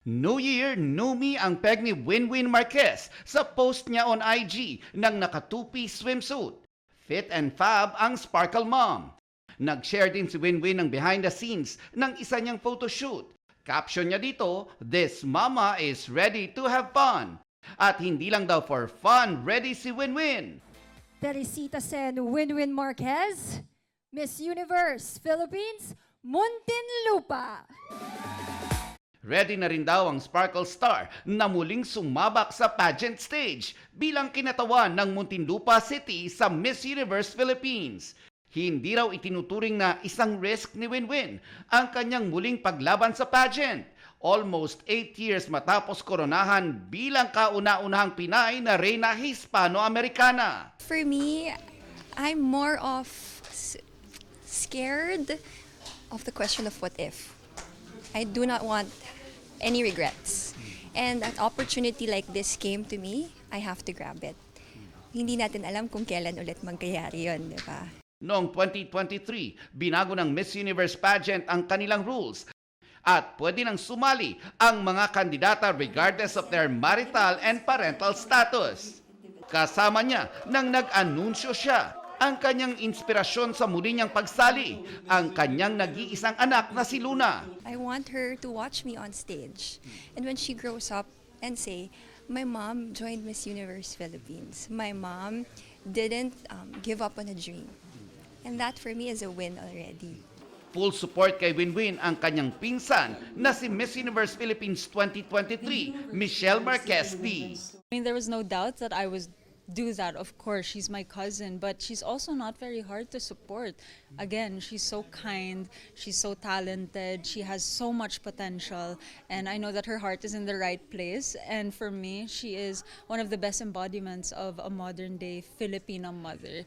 New Year, New Me ang peg ni Winwin Marquez sa post niya on IG ng naka-two-piece swimsuit. Fit and fab ang Sparkle Mom. Nag-share din si Winwin ng behind the scenes ng isa niyang photoshoot. Caption niya dito, "This mama is ready to have fun." At hindi lang daw for fun, ready si Winwin. Teresita Sen Winwin Marquez, Miss Universe Philippines, Muntinlupa. Ready na rin daw ang Sparkle Star na muling sumabak sa pageant stage bilang kinatawan ng Muntinlupa City sa Miss Universe Philippines. Hindi raw itinuturing na isang risk ni Winwin ang kanyang muling paglaban sa pageant. Almost 8 years matapos koronahan bilang kauna-unahang Pinay na Reyna Hispano-Americana. For me, I'm more of scared of the question of what if. I do not want any regrets. And an opportunity like this came to me, I have to grab it. Hindi natin alam kung kailan ulit mangyayari yun, di ba? Noong 2023, binago ng Miss Universe pageant ang kanilang rules at pwede nang sumali ang mga kandidata regardless of their marital and parental status. Kasama niya nang nag-anunsyo siya ang kanyang inspirasyon sa muli niyang pagsali, ang kanyang nag-iisang anak na si Luna. I want her to watch me on stage. And when she grows up and say, my mom joined Miss Universe Philippines. My mom didn't give up on a dream. And that for me is a win already. Full support kay Winwin ang kanyang pinsan na si Miss Universe Philippines 2023, Michelle Marquez D. I mean, there was no doubt that I would do that. Of course, she's my cousin, but she's also not very hard to support. Again, she's so kind, she's so talented, she has so much potential, and I know that her heart is in the right place. And for me, she is one of the best embodiments of a modern-day Filipino mother.